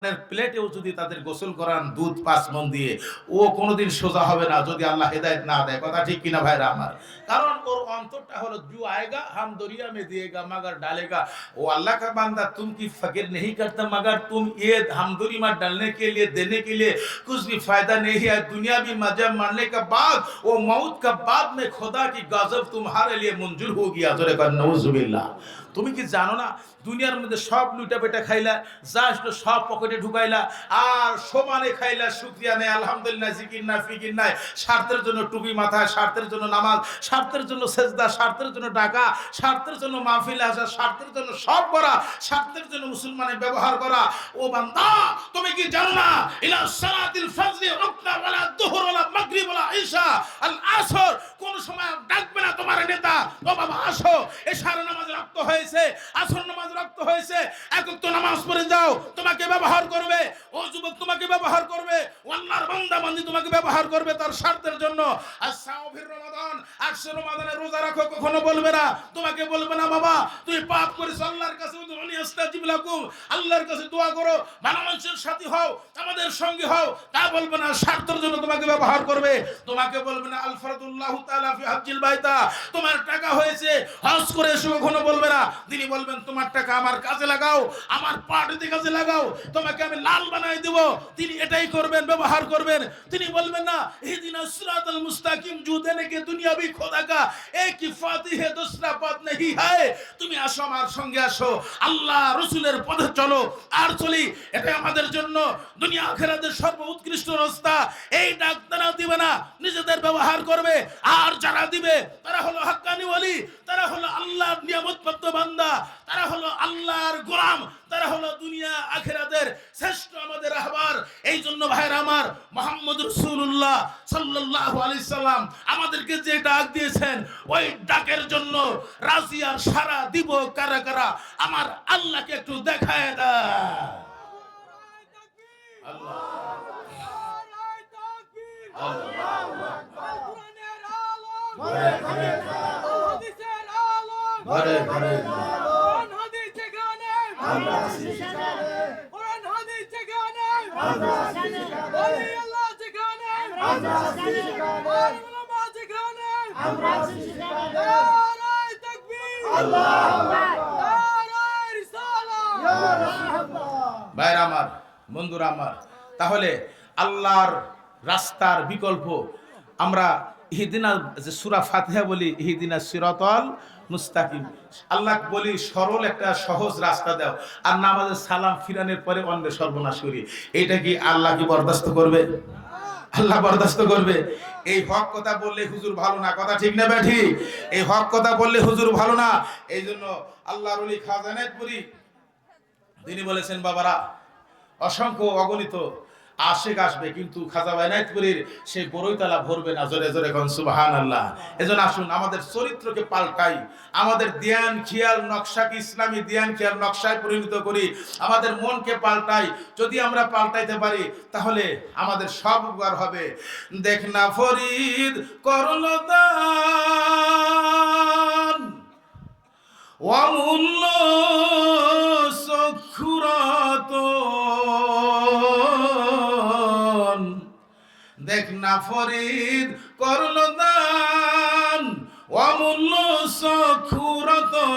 প্লেটেও যদি তাদের গোসল করান দুধ 5 মণ দিয়ে, ও কোনোদিন সোজা হবে না যদি আল্লাহ হেদায়েত না দেয়। কথা ঠিক কিনা ভাইরা আমার? কারণ ওর অন্তরটা হলো জু আয়েগা হাম দরিয়া মে দিয়েগা মगर डालेगा। ओ अल्लाह का बंदा तुम की फिक्र नहीं करता मगर तुम ये हम दरी में डालने के लिए देने के लिए कुछ भी फायदा नहीं है। दुनिया भी मजा मरने के बाद वो मौत का बाद में खुदा की गजब तुम्हारे लिए मंजूर हो गया। जोरे कर नऊजुबिल्लाह। তুমি কি জানো না দুনিয়ার মধ্যে সব লুটা পেটা খাইলা, যা আসলো সব পকেটে ঢুকাইলা, আর সমানে খাইলা, শুকরিয়া নেই, আলহামদুলিল্লাহ, জিকির না ফিকির নাই, স্বার্থের জন্য টুপি মাথায়, স্বার্থের জন্য নামাজ, স্বার্থের জন্য সেজদা, স্বার্থের জন্য টাকা, স্বার্থের জন্য মাহফিলে আসা, স্বার্থের জন্য সব করা, স্বার্থের জন্য মুসলমানের ব্যবহার করা। ও বান্দা তুমি কি জানো না ইলা সালাতিল ফজর রুকনা ওয়ালা দুহর ওয়ালা মাগরিব ওয়ালা ইশা আল আসর, কোন সময় ডাকবে না তোমার নেতা, ও বাবা আসো, এশার নামাজ রক্ত হয়েছে, আসর নামাজ রক্ত হয়েছে, এখন তো নামাজ পড়ে যাও, তোমাকে ব্যবহার করবে। ও যুবক তোমাকে ব্যবহার করবে, আল্লাহর বান্দা বান্দি তোমাকে ব্যবহার করবে তার স্বার্থের জন্য। আসাউফির রমাদান, আসর রমাদানে রোজা রাখো, কখনো বলবে না, তোমাকে বলবে না বাবা তুই পাপ করিস, আল্লাহর কাছে উদউনি আস্তাজিব লাকুম, আল্লাহর কাছে দোয়া করো, ভালো মানুষের সাথী হও, আমাদের সঙ্গী হও, তা বলবে না, স্বার্থের জন্য তোমাকে ব্যবহার করবে। তোমাকে বলবে না আল ফরদুল্লাহু তাআলা ফি হজ্জিল বাইতা, তোমার টাকা হয়েছে হজ করে এসো, কখনো বলবে না। তিনি বলবেন তোমার টাকা আমার কাজে লাগাও, আমার পার্টিতে কাজে লাগাও, তোমাকে আমি লাল বানাই দেব। তিনি এটাই করবেন, ব্যবহার করবেন। তিনি বলবেন না ইহদিনাস সিরাতাল মুস্তাকিম জু দেনে কে দুনিয়া ভি খোদা কা এক হি ফাতিহ হে দুসরা পথ নেহি হ্যায়। তুমি আসো, আমার সঙ্গে আসো, আল্লাহ রাসূলের পথে চলো আর চলি, এটা আমাদের জন্য দুনিয়া আখিরাতের সর্বোৎকৃষ্ট রাস্তা। এই ডাক তারা দিবে না, নিজেদের ব্যবহার করবে। আর যারা দিবে তারা হলো হাক্কানি ওয়ালি, তারা হলো আল্লাহর নিয়ামতপ্রাপ্ত বান্দা, তারা হলো আল্লাহর গোলাম, তারা হলো দুনিয়া আখিরাতের শ্রেষ্ঠ আমাদের রাহবার। এই জন্য ভাইরা আমার, মুহাম্মদ রাসূলুল্লাহ সাল্লাল্লাহু আলাইহি সাল্লাম আমাদেরকে যে ডাক দিয়েছেন, ওই ডাকের জন্য রাজি আর সারা দিব কারা কারা, আমার আল্লাহকে একটু দেখায় দাও। আল্লাহ আল্লাহু আকবার। কোরআনের আলো ঘরে ঘরে হাদিসের আলো ঘরে ঘরে, কোরআন হাদিস যেখানে আমরা সেখানে, কোরআন হাদিস যেখানে আমরা সেখানে, ওলি আল্লাহ যেখানে আমরা সেখানে, উলামা যেখানে আমরা সেখানে। নারায়ে তাকবীর, আল্লাহু আকবার, নারায়ে রিসালাত, ইয়া রাসূলুল্লাহ। ভাইরা আমার, বন্ধুরা আমার, তাহলে আল্লাহর রাস্তার বিকল্প আমরা ইহদিনা, যে সূরা ফাতিহা বলি ইহদিনা সিরাতাল মুস্তাকিম, আল্লাহ বলি সরল একটা সহজ রাস্তা দাও, আর নামাজে সালাম ফিরানোর পরে অন্য সর্বনাশ করি, এটা কি আল্লাহ কি বরদাস্ত করবে? আল্লাহ বরদাস্ত করবে? এই হক কথা বললে হুজুর ভালো না, কথা ঠিক না ব্যাঠি? এই হক কথা বললে হুজুর ভালো না। এই জন্য আল্লাহর ওলি খাজা এনায়েতপুরী তিনি বলেছেন, বাবারা অসংখ্য অগণিত আশিক আসবে, কিন্তু খাজা এনায়েতপুরীর সেই বড়ইতলা ভরবে না। জোরে জোরে কোন সুবহানাল্লাহ। এজন্য আসুন আমাদের চরিত্রকে পাল্টাই, আমাদের ধ্যান খেয়াল নকশাকে ইসলামী ধ্যান খেয়াল নকশায় পরিণত করি, আমাদের মনকে পাল্টাই। যদি আমরা পাল্টাইতে পারি তাহলে আমাদের সব উপকার হবে। দেখ না ফরিদ করলো দান অমূল্য চক্ষুরতন, দেখ না ফরিদ করলো দান অমূল্য চক্ষুরতন,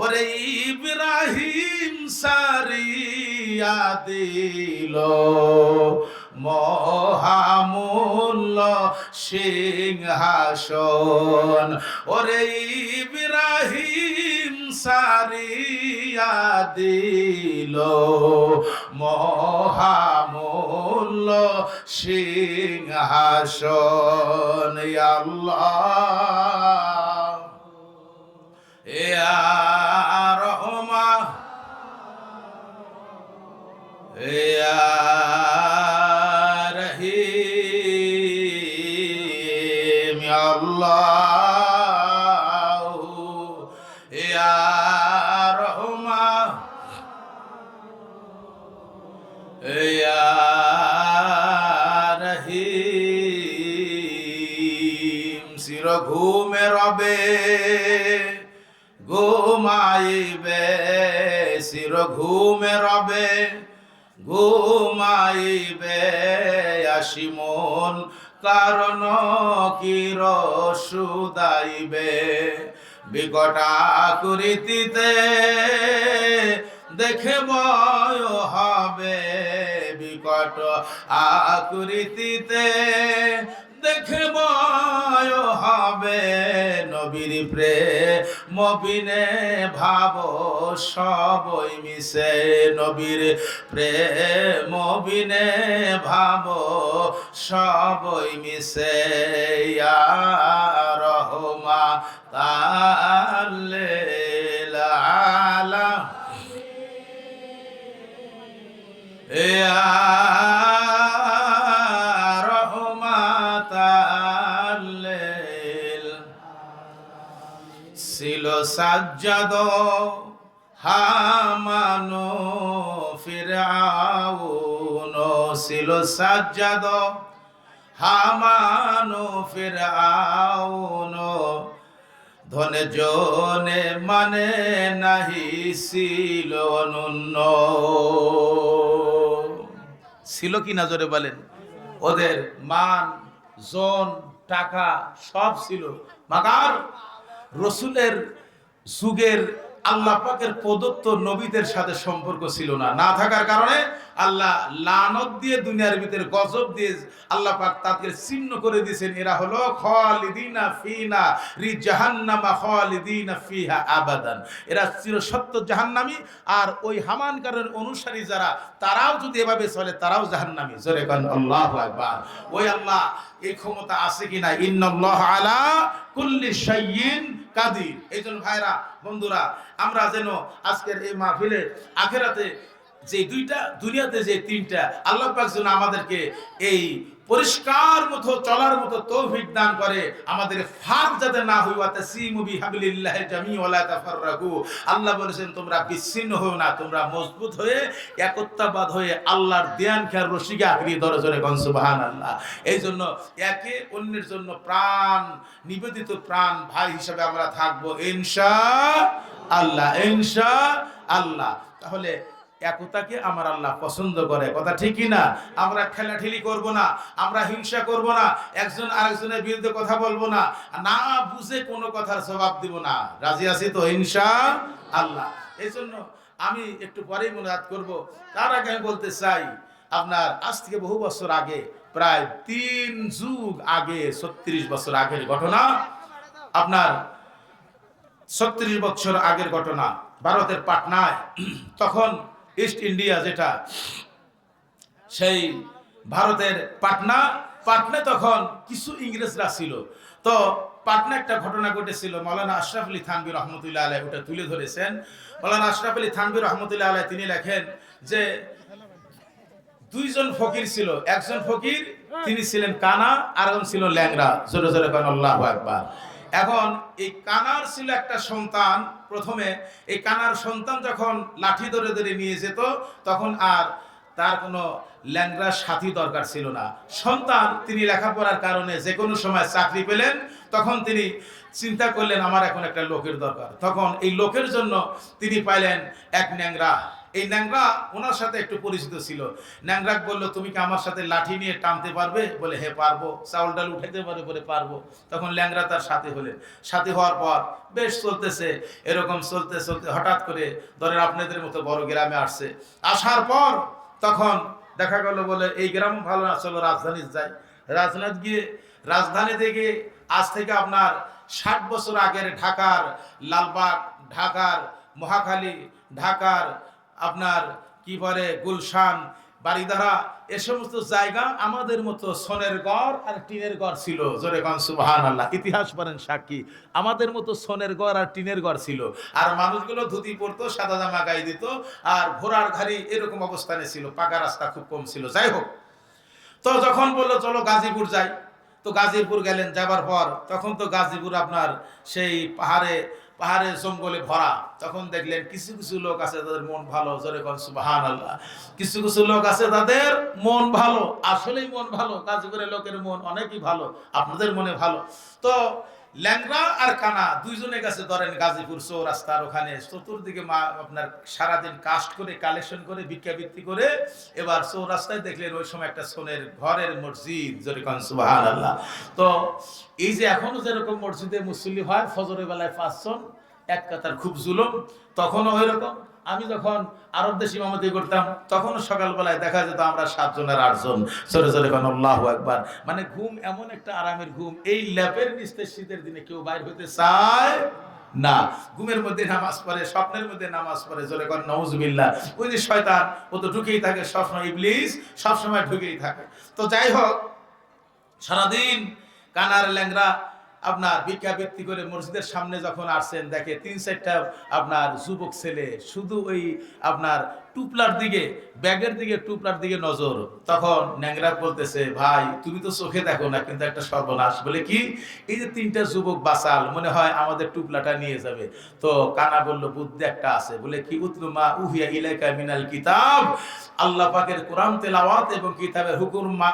ওরে ইব্রাহিম সারিয়া দিল মহামূল্য সিংহাসন, ওরে ইব্রাহিম সারিয়া দিল মহামূল্য সিংহাসন। আল্লাহ ইয়া রহমান ইয়া রহিম, আল্লাহ ইয়া রহমান ইয়া রহিম। চির ঘুমে রবে ঘুমাইবে চির ঘুমে রবে ঘুমাইবে আসি মন কারণ কির সুদাইবে বিকট আকৃতিতে দেখে ভয় হবে বিকট আকৃতিতে দেখে ভয় হবে নবীর প্রেম বিনে ভাব সবই মিশে নবীর প্রেম বিনে ভাব সবই মিশে ইয়া রহমা তাল্লিল আলাম ইয়া ছিল সাজ্জাদ হামানো ফিরআউন ছিল সাজ্জাদ হামানো ফিরআউন ধনে জনে মানে নাহি ছিল অনন্য ছিল কি না জোরে বলেন ওদের মান জন টাকা সব ছিল মাগার রসুলের যুগের আল্লাহ পাকের প্রদত্ত নবীদের সাথে সম্পর্ক ছিল না না থাকার কারণে আল্লাহ লানত দিয়ে দুনিয়ার ভিতরে গজব দিয়ে আল্লাহ পাক তাদের চিহ্ন করে দিয়েছেন এরা হলো খালিদিনা ফিনা রি জাহান্নামা খালিদিনা ফিহা আবাদান এরা চিরসত্য জাহান্নামী আর ওই হামান কারণের অনুসারী যারা তারাও যদি এভাবে চলে তারাও জাহান্নামী জোরে কান আল্লাহু আকবার ওই আল্লাহ এই ক্ষমতা আছে কিনা ইন্নাল্লাহু আলা কুল্লি শাইইন কাদির এইজন্য ভাইরা বন্ধুরা আমরা যেন আজকের এই মাহফিলে আখিরাতে যে দুইটা দুনিয়াতে যে তিনটা আল্লাহ পাক যেন আমাদেরকে এই পরিষ্কার মতো চলার মতো তৌফিক দান করে আমাদের ফাঁক যাতে না হয় ওয়াতাসিমু বিহাবলিল্লাহি জামিআ ওয়া লা তাফাররাকু আল্লাহ বলেছেন তোমরা বিচ্ছিন্ন হও না তোমরা মজবুত হয়ে একত্ববাদ হয়ে আল্লাহর ধ্যান খেয়ার রশিকে আঁকড়িয়ে ধরে জোরে কোন সুবহানাল্লাহ এইজন্য একে অন্যের জন্য প্রাণ নিবেদিত প্রাণ ভাই হিসেবে আমরা থাকবো ইনশাআল্লাহ ইনশাআল্লাহ তাহলে একতাকে আমার আল্লাহ পছন্দ করে কথা ঠিকই না আমরা ঠেলাঠেলি করব না আমরা হিংসা করব না একজন আরেকজনের বিরুদ্ধে কথা বলবো না না বুঝে কোনো কথার জবাব দিব না রাজি আছি তো ইনশাআল্লাহ এইজন্য আমি একটু পরেই মুনাজাত করব তার আগে আমি বলতে চাই আপনার আজ থেকে বহু বছর আগে প্রায় 3 যুগ আগে 36 বছর আগের ঘটনা আপনার 36 বছর আগের ঘটনা ভারতের পাটনায় তখন ইস্ট ইন্ডিয়া যেটা সেই ভারতের পাটনা তখন কিছু ইংরেজরা ছিল তো পাটনা একটা ঘটনা ঘটেছিল মাওলানা আশরাফ আলী থানভী রহমতুল্লাহ আলাইহি ওটা তুলে ধরেছেন মাওলানা আশরাফ আলী থানভী রহমতুল্লাহ আলাইহি তিনি লেখেন যে দুইজন ফকির ছিল একজন ফকির তিনি ছিলেন কানা আর একজন ছিল ল্যাংড়া জোরে জোরে বলেন আল্লাহু আকবার এখন এই কানার ছিল একটা সন্তান প্রথমে এই কানার সন্তান যখন লাঠি ধরে ধরে নিয়ে যেত তখন আর তার কোনো ল্যাংড়া সাথী দরকার ছিল না সন্তান তিনি লেখাপড়ার কারণে যে কোনো সময় চাকরি পেলেন তখন তিনি চিন্তা করলেন আমার এখন একটা লোকের দরকার তখন এই লোকের জন্য তিনি পাইলেন এক ন্যাংরা এই ন্যাংরা ওনার সাথে একটু পরিচিত ছিল ন্যাংরা বলল তুমি কি আমার সাথে লাঠি নিয়ে টানতে পারবে বলে হ্যাঁ পারবো চাউল ডাল উঠাইতে পারে বলে পারবো তখন ল্যাংরা তার সাথে হলেন সাথে হওয়ার পর বেশ চলতেছে এরকম চলতে চলতে হঠাৎ করে ধরেন আপনাদের মতো বড় গ্রামে আসছে আসার পর তখন দেখা গেল বলে এই গ্রাম ভালো না চলো রাজধানী যাই রাজধানীতে গিয়ে আজ থেকে আপনার 60 বছর আগের ঢাকার লালবাগ ঢাকার মহাখালী ঢাকার আপনার কি বলে গুলশান বাড়িধারা এ সমস্ত জায়গা আমাদের মতো সোনের ঘর আর টিনের ঘর ছিল জোরে কোন সুবহানাল্লাহ ইতিহাস বলেন সাক্ষী আমাদের মতো সোনের ঘর আর টিনের ঘর ছিল আর মানুষগুলো ধুতি পরতো সাদা জামা গায়ে দিত আর ঘোড়ার গাড়ি এরকম অবস্থানে ছিল পাকা রাস্তা খুব কম ছিল যাই হোক তো যখন বললো চলো গাজীপুর যাই তো গাজীপুর গেলেন যাবার পর তখন তো গাজীপুর আপনার সেই পাহাড়ে জঙ্গলে ভরা তখন দেখলেন কিছু কিছু লোক আছে তাদের মন ভালো জোরে কোন সুবহানাল্লাহ কিছু কিছু লোক আছে তাদের মন ভালো আসলেই মন ভালো গাজীপুরের লোকের মন অনেকই ভালো আপনাদের মনে ভালো তো ল্যাংড়া আর কানা দুইজনের কাছে ধরেন গাজীপুর চৌরাস্তার ওখানে চতুর্দিকে আপনার সারাদিন কাস্ট করে কালেকশন করে ভিক্ষাবৃত্তি করে এবার চৌরাস্তায় দেখলেন ওই সময় একটা সোনের ঘরের মসজিদ যেরকম সুবহানাল্লাহ। তো এই যে এখনো যেরকম মসজিদে মুসল্লি হয় ফজরের বেলায় 5 জন এক কাতার, খুব জুলুম, তখনও ওই রকম। আমি যখন আরব দেশে ইমামতি করতাম তখনও সকালবেলায় দেখা যেত আমরা 7 জন আর 8 জন সরে সরে কোন আল্লাহু আকবার। মানে ঘুম এমন একটা আরামের ঘুম, এই ল্যাপের নিচে শীতের দিনে কেউ বাইর হইতে চায় না। ঘুমের মধ্যে নামাজ পড়ে, স্বপ্নের মধ্যে নামাজ পড়ে, জোরে কোন নাউজুবিল্লাহ। ওই যে শয়তান ও তো ঢুকেই থাকে সবসময়, ইবলিস সবসময় ঢুকেই থাকে। তো যাই হোক, সারাদিন কানার ল্যাংরা আপনার ভিক্ষাবৃত্তি করে মসজিদের সামনে যখন আসছেন, দেখে 3-4টা আপনার যুবক ছেলে শুধু ওই আপনার টুপলার দিকে, ব্যাগের দিকে, টুপলার দিকে নজর। তখন ন্যাংরা বলতেছে, ভাই তুমি তো চোখে দেখো না, কিন্তু একটা সর্বনাশ। বলে কি? এই যে 3টা যুবক বাসাল, মনে হয় আমাদের টুপলাটা নিয়ে যাবে। তো কানা বলল, বুদ্ধি একটা আছে। বলে কি? উতলু মা উহিয়া ইলাইকা মিনাল কিতাব, আল্লাহ পাকের কোরআন তেলাওয়াত এবং কিতাবের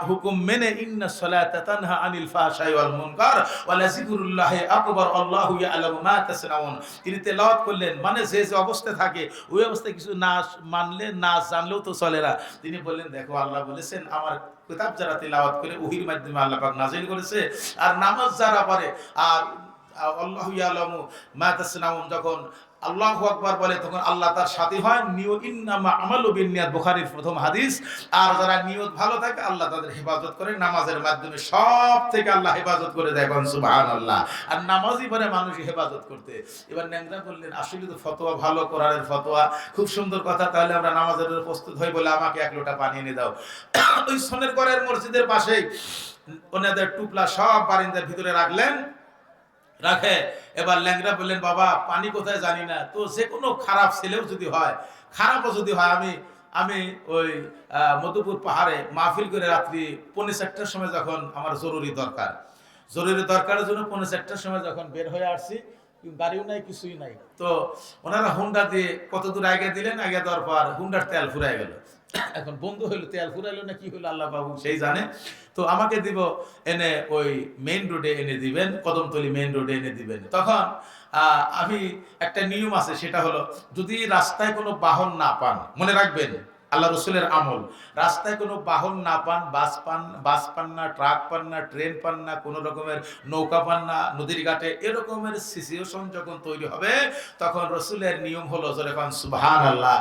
হুকুম মেনে, ইন্নাস সালাতা তানহা আনিল ফাহশাই ওয়াল মুনকার ওয়া লাযিকরুল্লাহি আকবার আল্লাহু ইয়ালামু মা তাসনাউন। তিনি তেলাওয়াত করলেন, মানে যে যে অবস্থায় থাকে ওই অবস্থায় কিছু না মানলে, না জানলেও তো চলে না। তিনি বললেন, দেখো আল্লাহ বলেছেন আমার কিতাব যারা তেলাওয়াত করে ওহির মাধ্যমে আল্লাহ পাক নাযিল করেছে, আর নামাজ যারা পড়ে, আর আল্লাহু ইয়ালামু মা তাসনাউন, যখন আল্লাহু আকবার বলে তখন আল্লাহ তার সাথী হয়। নিয়ত, ইন্নামা আমালু বিন্নিয়াত, বুখারীর প্রথম হাদিস। আর যারা নিয়ত ভালো থাকে আল্লাহ তাদের হেফাজত করে নামাজের মাধ্যমে, সব থেকে আল্লাহ হেফাজত করে দেয়, সুবহানাল্লাহ। আর নামাজই পারে মানুষ হেফাজত করতে। এবার ন্যাংরা বললেন, আসলে তো ফতোয়া ভালো, কোরআনের ফতোয়া, খুব সুন্দর কথা, তাহলে আমরা নামাজের জন্য প্রস্তুত হই, বলে আমাকে 1 লোটা পানি এনে দাও। ওই সোনের ঘরের মসজিদের পাশেই ওনাদের টুপলা সব বারিন্দার ভিতরে রাখলেন, রাখে। এবার ল্যাংরা বললেন, বাবা পানি কোথায় জানি না, তো যে কোনো খারাপ ছেলেও যদি হয়, খারাপও যদি হয়, আমি ওই মধুপুর পাহাড়ে মাহফিল করে রাত্রি 4:45টার সময় যখন আমার জরুরি দরকারের জন্য 4:45টার সময় যখন বের হয়ে আসছি, গাড়িও নাই, কিছুই নাই। তো ওনারা হুন্ডা দিয়ে কত দূর আগে দিলেন, আগে দেওয়ার পর হুন্ডার তেল ফুরাই গেল। এখন বন্ধ হইলো, তেল ফুরাইলো না কি হইলো আল্লাহ বাবু সেই জানে। তো আমাকে দিব এনে ওই মেইন রোডে এনে দিবেন, কদমতলী মেইন রোডে এনে দিবেন। তখন আমি একটা নিয়ম আছে, সেটা হলো যদি রাস্তায় কোনো বাহন না পান, মনে রাখবেন আল্লাহ রসুলের আমল, রাস্তায় কোনো বাহন না পান, বাস পান না, ট্রাক পান না, ট্রেন পান না, কোনো রকমের নৌকা পান না, নদীর ঘাটে এরকমের সিচুয়েশন যখন তৈরি হবে, তখন রসুলের নিয়ম হলো যখন সুবহানাল্লাহ,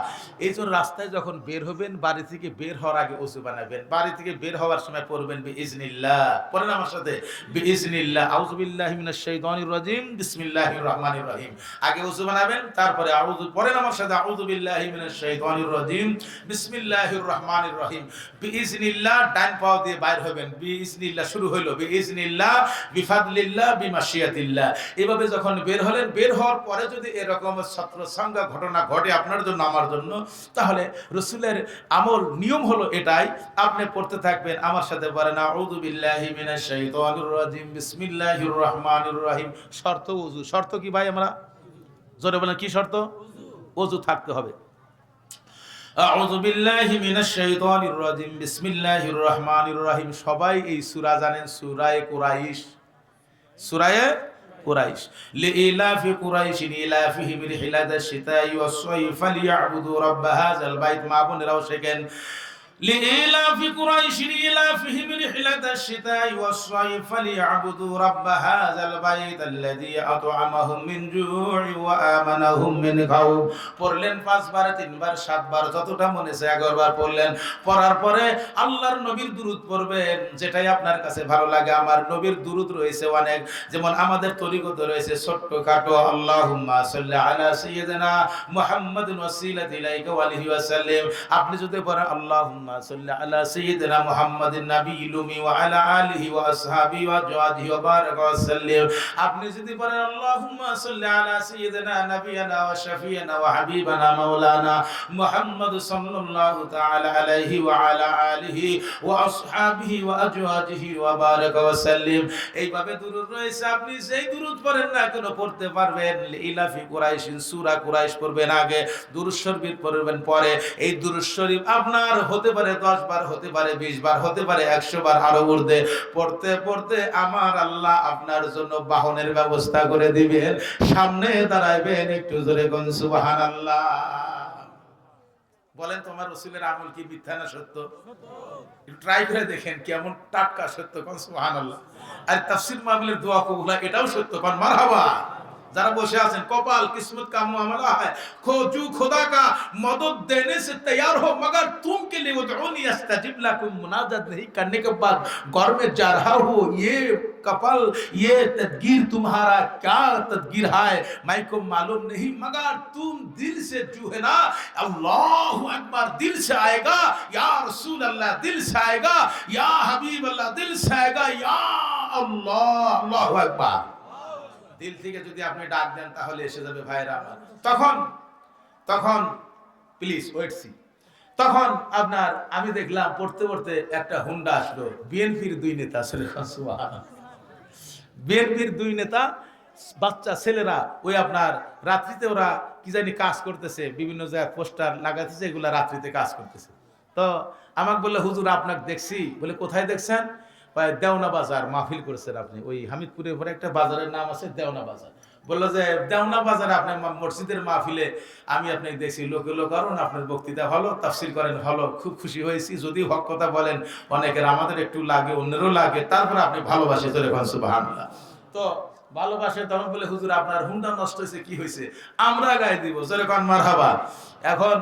এই জন্য রাস্তায় যখন বের হবেন, বাড়ি থেকে বের হওয়ার আগে ওযু বানাবেন। বাড়ি থেকে বের হওয়ার সময় পড়বেন বিইজনিল্লাহ, পড়েন আমার সাথে, বিইজনিল্লাহ, আউযু বিল্লাহি মিনাশ শাইতানির রাজিম, বিসমিল্লাহির রহমানির রহিম। আগে ওযু বানাবেন, তারপরে আউযু, পড়েন আমার সাথে, আউযু বিল্লাহি মিনাশ শাইতানির রাজিম, বিসমিল্লাহির রহমানির রহিম। বিইজনিল্লাহ, ডান পাও দিয়ে বাইর হবেন, বিইজনিল্লাহ শুরু হলো, বিইজনিল্লাহ, বিফাদলিল্লাহ, বিমাশিয়াতিল্লাহ। এভাবে যখন বের হলেন, বের হওয়ার পরে যদি এরকম ছত্রসঙ্গা ঘটনা ঘটে আপনার জন্য, আমার জন্য, তাহলে রাসূলের আমল নিয়ম হলো এটাই, আপনি পড়তে থাকবেন আমার সাথে, বলেন আউযু বিল্লাহি মিনাশ শাইতানির রাজিম, বিসমিল্লাহির রহমানির রহিম। শর্ত ওযু। শর্ত কি ভাই? আমরা জোরে বলেন, কি শর্ত? ওযু থাকতে হবে। আউযু বিল্লাহি মিনাশ শাইতানির রাজিম, বিসমিল্লাহির রহমানির রহিম। সবাই এই সূরা জানেন, সূরা কুরাইশ, সূরা কুরাইশ। লিইলাফি কুরাইশিন ইলাফিহিম রিহলাতাশ শিতাই ওয়াস সাইফ ফালিয়াবুদু রাব্ব হাযাল বাইত। মা বোনেরাও শেখেন, لإيلاف قريش إيلافهم رحلة الشتاء والصيف فليعبدوا رب هذا البيت الذي أطعمهم من جوع وآمنهم من خوف। পড়লেন 5 বার, 3 বার, 7 বার, যতটা মনে চায় 11 বার পড়লেন। পড়ার পরে আল্লাহর নবীর দুরূদ পড়বেন, যেটাই আপনার কাছে ভালো লাগে। আমার নবীর দুরূদ রয়েছে অনেক, যেমন আমাদের তরিকতে রয়েছে ছোট্টখাটো, আল্লাহুম্মা সাল্লি আলা সাইয়্যিদিনা মুহাম্মাদিন ওয়াসিলাতি ইলাইকা ওয়া আলিহি ওয়া সাল্লিম। আপনি যদি পড়েন আল্লাহুম্মা সাল্লি আলা সাইয়্যিদিনা মুহাম্মাদিন নাবিয়্যিল উম্মি ওয়া আলা আলিহি ওয়া আসহাবিহি ওয়া আজওয়াজিহি ওয়া বারাকা ওয়া সাল্লিম। আপনি যদি পড়েন আল্লাহুম্মা সাল্লি আলা সাইয়্যিদিনা নাবিয়্যিনা ওয়া শাফিয়িনা ওয়া হাবিবানা মাওলানা মুহাম্মদ সাল্লাল্লাহু তাআলা আলাইহি ওয়া আলা আলিহি ওয়া আসহাবিহি ওয়া আজওয়াজিহি ওয়া বারাকা ওয়া সাল্লিম। এইভাবে দুরূদ রয়েছে, আপনি যেই দুরূদ পড়েন না কেন পড়তে পারবেন। ইলাফি কুরাইশিন, সূরা কুরাইশ পড়বেন আগে, দুরূদ শরীফ পড়বেন পরে। এই দুরূদ শরীফ আপনার হতে পারে 10 বার, হতে পারে 20 বার, হতে পারে 100 বার, আরো ঊর্ধ্বে। পড়তে পড়তে আমার আল্লাহ আপনার জন্য বাহনের ব্যবস্থা করে দিবেন, সামনে দাঁড়াইবেন, একটু জোরে কোন সুবহানাল্লাহ। বলেন তোমার রাসূলের আমল কি মিথ্যা না সত্য? একটু ট্রাই করে দেখেন কেমন টাটকা সত্য, কোন সুবহানাল্লাহ। আর তাফসীর মাহফিলের দোয়া কবুল হয়, এটাও সত্য, কোন মারহাবা। যারা বসে আছেন, কপাল किस्मत का मामला है, खोजू खुदा का मदद देने से तैयार हो, मगर तुम के लिए उदऊनी अस्तजिब लकुम, मुनाजात नहीं करने के बाद घर में जा रहा हो, ये कपाल, ये तदगीर तुम्हारा क्या तदगीर है मैं को मालूम नहीं, मगर तुम दिल से जो है ना अल्लाहु अकबर दिल से आएगा, या रसूल अल्लाह दिल से आएगा, या हबीब अल्लाह दिल से आएगा, या अल्लाह अल्लाहु अकबर। দিল থেকে যদি আপনি ডাক দেন তাহলে এসে যাবে ভাইরা আমার। তখন তখন প্লিজ ওয়েট সি, তখন আপনার আমি দেখলাম পড়তে পড়তে একটা হুন্ডা আসলো, বিএনপির দুই নেতা, বিএনপির দুই নেতা, বাচ্চা ছেলেরা, ওই আপনার রাত্রিতে ওরা কি জানি কাজ করতেছে, বিভিন্ন জায়গায় পোস্টার লাগাতেছে, এগুলা রাত্রিতে কাজ করতেছে। তো আমাকে বললে হুজুর আপনাকে দেখছি। বলে কোথায় দেখছেন? দেওনা বাজার মাহফিল করেছেন আপনি, ওই হামিদপুরের পরে একটা বাজারের নাম আছে দেওনা বাজার। বললো যে দেওনা বাজারে আপনার মসজিদের মাহফিলে আমি আপনাকে দেখছি, লোকে কারণ আপনার বক্তৃতা ভালো, তাফসীর করেন ভালো, খুব খুশি হয়েছি। যদি হক কথা বলেন, অনেকের আমাদের একটু লাগে, অন্যেরও লাগে, তারপরে আপনি ভালোবাসে ধরে সুবহানাল্লাহ। তো ভালোবাসে, তখন বলে হুজুর আপনার হুন্ডা নষ্ট হয়েছে, কি হয়েছে? আমরা গায়ে দিব, জোরে কোন মারহাবা। এখন